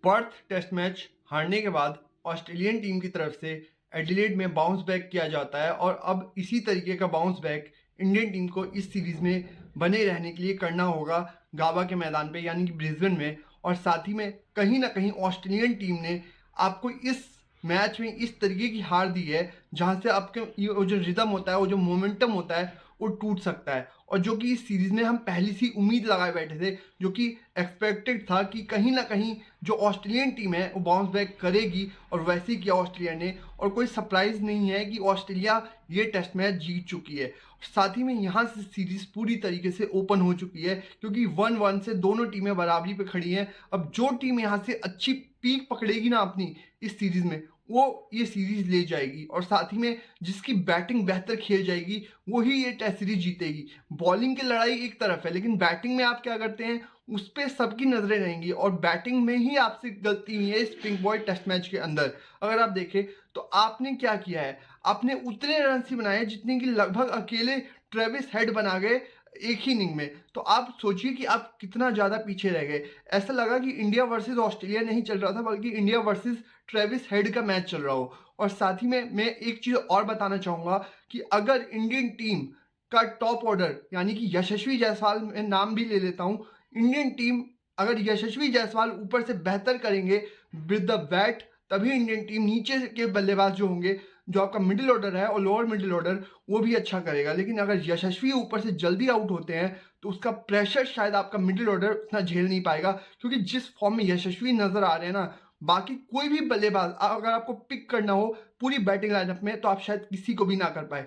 Perth test match हारने के बाद ऑस्ट्रेलियन टीम की तरफ से एडिलेड में बाउंस बैक किया जाता है और अब इसी तरीके का बाउंस बैक इंडियन टीम को इस सीरीज में बने रहने के लिए करना होगा गावा के मैदान पे यानी कि ब्रिस्बेन में। और साथ ही में कहीं ना कहीं ऑस्ट्रेलियन टीम ने आपको इस मैच में इस तरीके की हार दी है जहां से आपके ये जो रिदम होता है, वो जो मोमेंटम होता है, वो टूट सकता है। और जो कि इस सीरीज में हम पहली सी उम्मीद लगाए बैठे थे, जो कि एक्सपेक्टेड था कि कहीं ना कहीं जो ऑस्ट्रेलियन टीम है वो बाउंस बैक करेगी, और वैसे ही किया ऑस्ट्रेलिया ने। और कोई सरप्राइज नहीं है कि ऑस्ट्रेलिया ये टेस्ट मैच जीत चुकी है। साथ ही में यहाँ से सीरीज पूरी तरीके से ओपन हो चुकी है, क्योंकि 1-1 से दोनों टीमें बराबरी पे खड़ी हैं। अब जो टीम यहाँ से अच्छी पीक पकड़ेगी ना अपनी इस सीरीज में, वो ये सीरीज ले जाएगी। और साथ ही में जिसकी बैटिंग बेहतर खेल जाएगी वही ये टेस्ट सीरीज जीतेगी। बॉलिंग की लड़ाई एक तरफ है, लेकिन बैटिंग में आप क्या करते हैं उस पर सबकी नजरें रहेंगी, और बैटिंग में ही आपसे गलती हुई है इस पिंक बॉय टेस्ट मैच के अंदर। अगर आप देखें तो आपने क्या किया है, आपने उतने रन ही बनाए जितने कि लगभग अकेले ट्रेविस हेड बना गए एक ही इनिंग में। तो आप सोचिए कि आप कितना ज्यादा पीछे रह गए। ऐसा लगा कि इंडिया वर्सेस ऑस्ट्रेलिया नहीं चल रहा था, बल्कि इंडिया वर्सेस ट्रेविस हेड का मैच चल रहा हो। और साथ ही में मैं एक चीज और बताना चाहूंगा कि अगर इंडियन टीम का टॉप ऑर्डर यानी कि यशस्वी जायसवाल, मैं नाम भी ले लेता हूं, इंडियन टीम अगर यशस्वी जायसवाल ऊपर से बेहतर करेंगे विद द बैट, तभी इंडियन टीम नीचे के बल्लेबाज जो होंगे, जो आपका मिडिल ऑर्डर है और लोअर मिडिल ऑर्डर, वो भी अच्छा करेगा। लेकिन अगर यशस्वी ऊपर से जल्दी आउट होते हैं तो उसका प्रेशर शायद आपका मिडिल ऑर्डर उतना झेल नहीं पाएगा, क्योंकि जिस फॉर्म में यशस्वी नजर आ रहे हैं ना, बाकी कोई भी बल्लेबाज अगर आपको पिक करना हो पूरी बैटिंग लाइनअप में तो आप शायद किसी को भी ना कर पाए।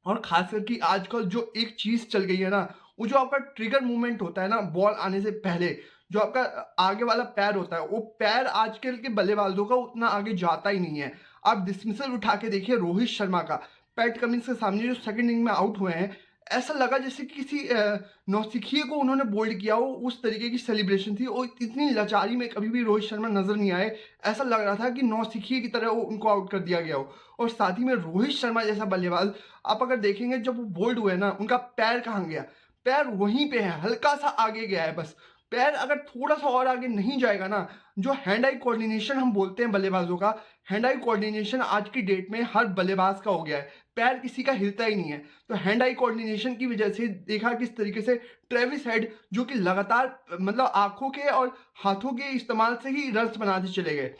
और खास करके आजकल जो एक चीज चल गई है ना, वो जो आपका ट्रिगर मूवमेंट होता है ना बॉल आने से पहले, जो आपका आगे वाला पैर होता है, वो पैर आजकल के बल्लेबाजों का उतना आगे जाता ही नहीं है। आप डिसमिसल उठा के देखिए रोहित शर्मा का, पैट कमिंस के सामने जो सेकंड इनिंग में आउट हुए हैं, ऐसा लगा जैसे किसी नौसिखिए को उन्होंने बोल्ड किया हो, उस तरीके की सेलिब्रेशन थी। और इतनी लाचारी में कभी भी रोहित शर्मा नजर नहीं आए। ऐसा लग रहा था कि नौसिखिए की तरह वो उनको आउट कर दिया गया हो। और साथ ही में रोहित शर्मा जैसा बल्लेबाज आप अगर देखेंगे, जब वो बोल्ड हुए ना, उनका पैर कहाँ गया, पैर वहीं पे है, हल्का सा आगे गया है बस। पैर अगर थोड़ा सा और आगे नहीं जाएगा ना, जो हैंड आई कोऑर्डिनेशन हम बोलते हैं बल्लेबाजों का, हैंड आई कोऑर्डिनेशन आज की डेट में हर बल्लेबाज का हो गया है। पैर किसी का हिलता ही नहीं है। तो हैंड आई कोऑर्डिनेशन की वजह से देखा किस तरीके से ट्रेविस हेड, जो कि लगातार मतलब आंखों के और हाथों के इस्तेमाल से ही रन्स बनाते चले गए,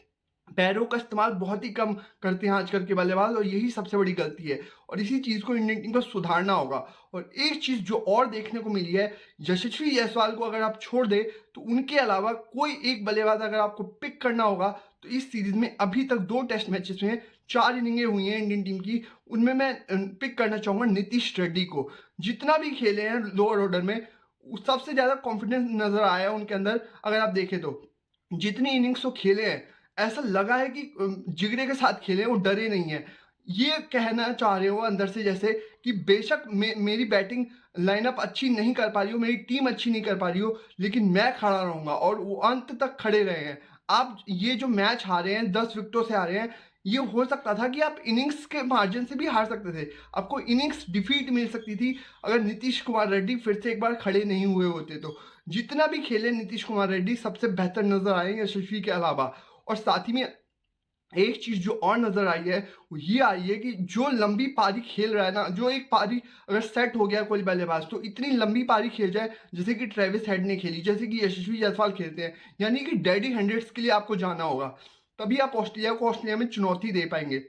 पैरों का इस्तेमाल बहुत ही कम करते हैं आजकल के बल्लेबाज, और यही सबसे बड़ी गलती है। और इसी चीज को इंडियन टीम को सुधारना होगा। और एक चीज जो और देखने को मिली है, यशस्वी जायसवाल को अगर आप छोड़ दे तो उनके अलावा कोई एक बल्लेबाज अगर आपको पिक करना होगा, तो इस सीरीज में अभी तक 2 टेस्ट मैचेस में 4 इनिंगें हुई हैं इंडियन टीम की, उनमें मैं पिक करना चाहूंगा नीतीश रेड्डी को। जितना भी खेले हैं लोअर ऑर्डर में, सबसे ज्यादा कॉन्फिडेंस नजर आया है उनके अंदर। अगर आप देखें तो जितनी इनिंग्स वो खेले हैं, ऐसा लगा है कि जिगरे के साथ खेले, वो डरे नहीं है। ये कहना चाह रहे हो अंदर से जैसे कि बेशक मेरी बैटिंग लाइनअप अच्छी नहीं कर पा रही हो, मेरी टीम अच्छी नहीं कर पा रही हो, लेकिन मैं खड़ा रहूंगा। और वो अंत तक खड़े रहे हैं। आप ये जो मैच हारे हैं 10 विकेटों से हारे हैं, ये हो सकता था कि आप इनिंग्स के मार्जिन से भी हार सकते थे, आपको इनिंग्स डिफीट मिल सकती थी अगर नीतीश कुमार रेड्डी फिर से एक बार खड़े नहीं हुए होते तो। जितना भी खेले नीतीश कुमार रेड्डी सबसे बेहतर नजर आए यशस्वी के अलावा। और साथ ही में एक चीज जो और नजर आई है वो ये आई है कि जो लंबी पारी खेल रहा है ना, जो एक पारी अगर सेट हो गया कोई बल्लेबाज, तो इतनी लंबी पारी खेल जाए जैसे कि ट्रेविस हेड ने खेली, जैसे कि यशस्वी जायसवाल खेलते हैं, यानी कि डैडी हंड्रेड्स के लिए आपको जाना होगा, तभी आप ऑस्ट्रेलिया को ऑस्ट्रेलिया में चुनौती दे पाएंगे।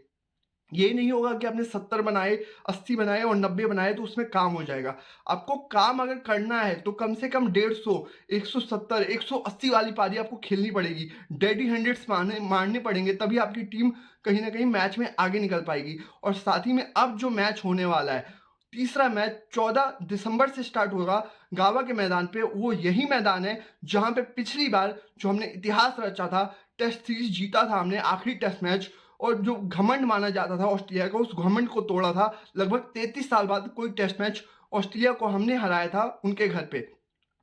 ये नहीं होगा कि आपने 70 बनाए, 80 बनाए और 90 बनाए तो उसमें काम हो जाएगा। आपको काम अगर करना है तो कम से कम 150, 170, 180 वाली पारी आपको खेलनी पड़ेगी, डेडी हंड्रेड्स मारने पड़ेंगे, तभी आपकी टीम कहीं ना कहीं मैच में आगे निकल पाएगी। और साथ ही में अब जो मैच होने वाला है, तीसरा मैच 14 दिसंबर से स्टार्ट होगा गावा के मैदान पे। वो यही मैदान है जहां पे पिछली बार जो हमने इतिहास रचा था, टेस्ट सीरीज जीता था हमने, आखिरी टेस्ट मैच, और जो घमंड माना जाता था ऑस्ट्रेलिया का, उस घमंड को तोड़ा था। लगभग 33 साल बाद कोई टेस्ट मैच ऑस्ट्रेलिया को हमने हराया था उनके घर पे,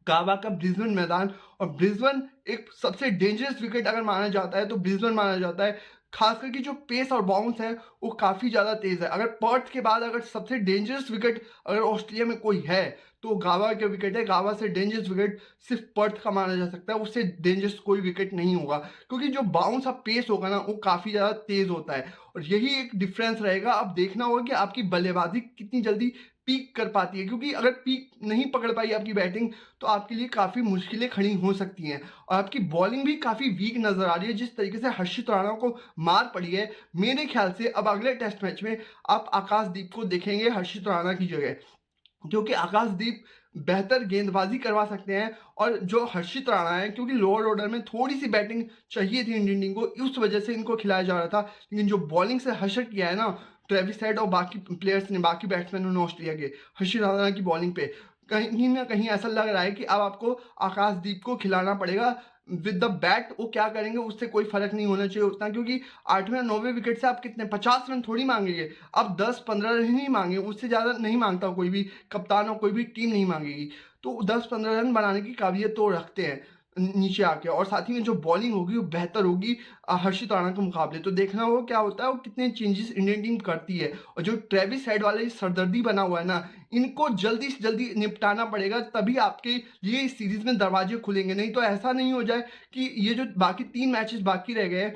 गावा का ब्रिस्बेन मैदान। और ब्रिस्बेन एक सबसे डेंजरस विकेट अगर माना जाता है तो ब्रिस्बेन माना जाता है। खास करके जो पेस और बाउंस है वो काफ़ी ज़्यादा तेज़ है। अगर पर्थ के बाद अगर सबसे डेंजरस विकेट अगर ऑस्ट्रेलिया में कोई है तो गावा का विकेट है। गावा से डेंजरस विकेट सिर्फ पर्थ का माना जा सकता है, उससे डेंजरस कोई विकेट नहीं होगा, क्योंकि जो बाउंस और पेस होगा ना वो काफ़ी ज़्यादा तेज़ होता है। और यही एक डिफरेंस रहेगा। अब देखना होगा कि आपकी बल्लेबाजी कितनी जल्दी पीक कर पाती है, क्योंकि अगर पीक नहीं पकड़ पाई आपकी बैटिंग तो आपके लिए काफ़ी मुश्किलें खड़ी हो सकती हैं। और आपकी बॉलिंग भी काफ़ी वीक नज़र आ रही है। जिस तरीके से हर्षित राणा को मार पड़ी है, मेरे ख्याल से अब अगले टेस्ट मैच में आप आकाशदीप को देखेंगे हर्षित राणा की जगह, क्योंकि आकाशदीप बेहतर गेंदबाजी करवा सकते हैं। और जो हर्षित राणा है, क्योंकि लोअर ऑर्डर में थोड़ी सी बैटिंग चाहिए थी इंडियन टीम को, उस वजह से इनको खिलाया जा रहा था। लेकिन जो बॉलिंग से हर्षित किया है ना ट्रेविस हेड और बाकी प्लेयर्स ने, बाकी बैट्समैनों ने ऑस्ट्रेलिया के हर्षित राणा की बॉलिंग पे, कहीं ना कहीं ऐसा लग रहा है कि अब आपको आकाशदीप को खिलाना पड़ेगा विद द बैट। वो क्या करेंगे उससे कोई फर्क नहीं होना चाहिए उतना, क्योंकि 8वें और 9वें विकेट से आप कितने 50 रन थोड़ी मांगेंगे, आप 10-15 रन ही मांगे, उससे ज़्यादा नहीं मांगता कोई भी कप्तान और कोई भी टीम नहीं मांगेगी। तो 10-15 रन बनाने की काबिलियत तो रखते हैं नीचे आके, और साथ ही में जो बॉलिंग होगी वो बेहतर होगी हर्षित राणा के मुकाबले। तो देखना होगा क्या होता है, वो कितने चेंजेस इंडियन टीम करती है। और जो ट्रेविस हेड वाले सरदर्दी बना हुआ है ना, इनको जल्दी से जल्दी निपटाना पड़ेगा, तभी आपके लिए इस सीरीज में दरवाजे खुलेंगे। नहीं तो ऐसा नहीं हो जाए कि ये जो बाकी 3 मैचेस बाकी रह गए हैं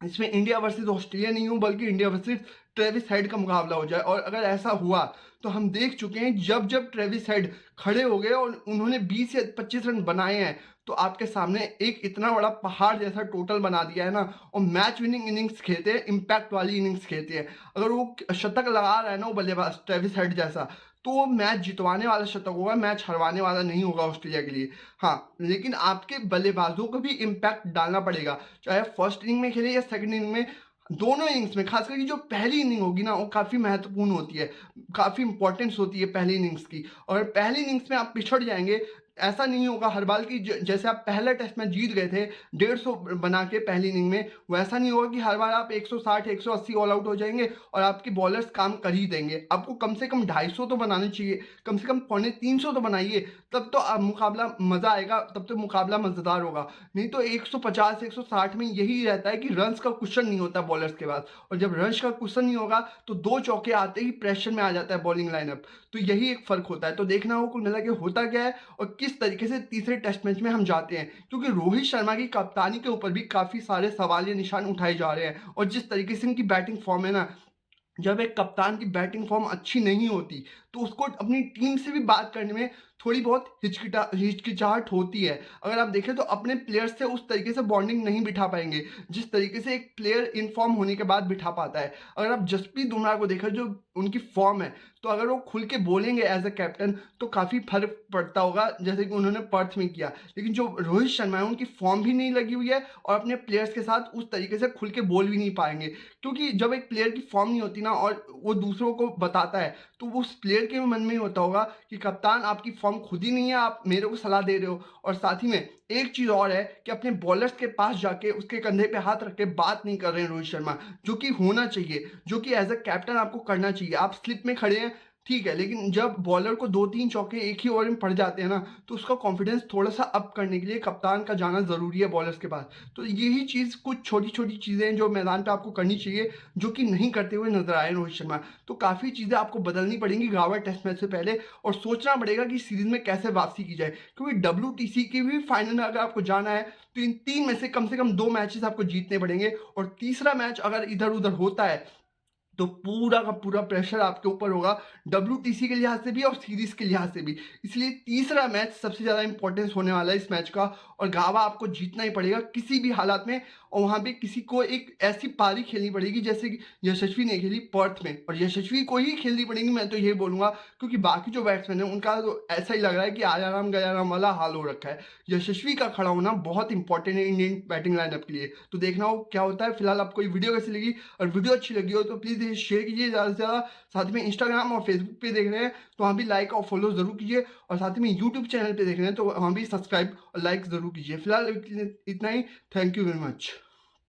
इसमें इंडिया वर्सेस ऑस्ट्रेलिया नहीं हो, बल्कि इंडिया वर्सेस ट्रेविस हेड का मुकाबला हो जाए। और अगर ऐसा हुआ तो हम देख चुके हैं, जब जब ट्रेविस हेड खड़े हो गए और उन्होंने 20 या 25 रन बनाए हैं, तो आपके सामने एक इतना बड़ा पहाड़ जैसा टोटल बना दिया है ना। और मैच विनिंग इनिंग्स खेलते हैं, इम्पैक्ट वाली इनिंग्स खेलते हैं। अगर वो शतक लगा रहा है ना वो बल्लेबाज ट्रेविस हेड जैसा, तो वो मैच जितवाने वाला शतक होगा, मैच हरवाने वाला नहीं होगा ऑस्ट्रेलिया के लिए। हाँ, लेकिन आपके बल्लेबाजों को भी इम्पैक्ट डालना पड़ेगा, चाहे फर्स्ट इनिंग में खेले या सेकंड इनिंग में। दोनों इनिंग्स में, खास करके जो पहली इनिंग होगी ना वो काफ़ी महत्वपूर्ण होती है, काफ़ी इंपॉर्टेंस होती है पहली इनिंग्स की। और पहली इनिंग्स में आप पिछड़ जाएंगे, ऐसा नहीं होगा हर बार की जैसे आप पहला टेस्ट मैच जीत गए थे 150 बना के पहली इनिंग में, वैसा नहीं होगा कि हर बार आप 160 180 ऑल आउट हो जाएंगे और आपके बॉलर्स काम कर ही देंगे। आपको कम से कम 250 तो बनाने चाहिए, कम से कम 350 तो बनाइए, तब तो मुकाबला मज़ा आएगा, तब तो मुकाबला मज़ेदार होगा। नहीं तो 150 160 में यही रहता है कि रन्स का क्वेश्चन नहीं होता बॉलर्स के पास, और जब रन्स का क्वेश्चन नहीं होगा तो 2 चौके आते ही प्रेशर में आ जाता है बॉलिंग लाइनअप। तो यही एक फ़र्क होता है। तो देखना होगा कुल मिला के होता क्या है और किस तरीके से तीसरे टेस्ट मैच में हम जाते हैं, क्योंकि रोहित शर्मा की कप्तानी के ऊपर भी काफ़ी सारे सवाल या निशान उठाए जा रहे हैं। और जिस तरीके से इनकी बैटिंग फॉर्म है ना, जब एक कप्तान की बैटिंग फॉर्म अच्छी नहीं होती तो उसको अपनी टीम से भी बात करने में थोड़ी बहुत हिचकिचाहट होती है। अगर आप देखें तो अपने प्लेयर्स से उस तरीके से बॉन्डिंग नहीं बिठा पाएंगे जिस तरीके से एक प्लेयर इनफॉर्म होने के बाद बिठा पाता है। अगर आप जसप्रीत बुमराह को देखें, जो उनकी फॉर्म है, तो अगर वो खुल के बोलेंगे एज अ कैप्टन तो काफ़ी फर्क पड़ता होगा, जैसे कि उन्होंने पर्थ में किया। लेकिन जो रोहित शर्मा है उनकी फॉर्म भी नहीं लगी हुई है और अपने प्लेयर्स के साथ उस तरीके से खुल के बोल भी नहीं पाएंगे, क्योंकि जब एक प्लेयर की फॉर्म नहीं होती ना और वो दूसरों को बताता है तो उस प्लेयर के मन में होता होगा कि कप्तान आपकी फॉर्म खुद ही नहीं है, आप मेरे को सलाह दे रहे हो। और साथ ही में एक चीज़ और है कि अपने बॉलर्स के पास जाके उसके कंधे पे हाथ रख के बात नहीं कर रहे हैं रोहित शर्मा, जो कि होना चाहिए, जो कि एज अ कैप्टन आपको करना चाहिए। आप स्लिप में खड़े हैं ठीक है, लेकिन जब बॉलर को 2-3 चौके एक ही ओवर में पड़ जाते हैं ना, तो उसका कॉन्फिडेंस थोड़ा सा अप करने के लिए कप्तान का जाना ज़रूरी है बॉलर्स के पास। तो यही चीज़, कुछ छोटी-छोटी चीज़ें हैं जो मैदान पे आपको करनी चाहिए, जो कि नहीं करते हुए नज़र आए रोहित शर्मा। तो काफ़ी चीज़ें आपको बदलनी पड़ेंगी गावा टेस्ट मैच से पहले, और सोचना पड़ेगा कि सीरीज़ में कैसे वापसी की जाए, क्योंकि WTC की भी फाइनल में अगर आपको जाना है तो इन 3 में से कम 2 मैचेस आपको जीतने पड़ेंगे। और तीसरा मैच अगर इधर-उधर होता है तो पूरा का पूरा प्रेशर आपके ऊपर होगा, WTC के लिहाज से भी और सीरीज के लिहाज से भी। इसलिए तीसरा मैच सबसे ज़्यादा इंपॉर्टेंस होने वाला है इस मैच का, और गावा आपको जीतना ही पड़ेगा किसी भी हालात में। और वहाँ पे किसी को एक ऐसी पारी खेलनी पड़ेगी जैसे कि यशस्वी ने खेली पर्थ में, और यशस्वी को ही खेलनी पड़ेगी, मैं तो ये बोलूँगा, क्योंकि बाकी जो बैट्समैन हैं उनका तो ऐसा ही लग रहा है कि आया राम गया राम वाला हाल हो रखा है। यशस्वी का खड़ा होना बहुत इंपॉर्टेंट है इंडियन बैटिंग लाइनअप के लिए। तो देखना हो क्या होता है। फिलहाल आपको ये वीडियो कैसी लगी, और वीडियो अच्छी लगी हो तो प्लीज़ शेयर कीजिए ज़्यादा से ज़्यादा। साथ में इंस्टाग्राम और फेसबुक पे देख रहे हैं तो वहाँ भी लाइक और फॉलो ज़रूर कीजिए, और साथ में यूट्यूब चैनल पे देख रहे हैं तो वहाँ भी सब्सक्राइब और लाइक ज़रूर कीजिए। फिलहाल इतना ही। Thank you very much.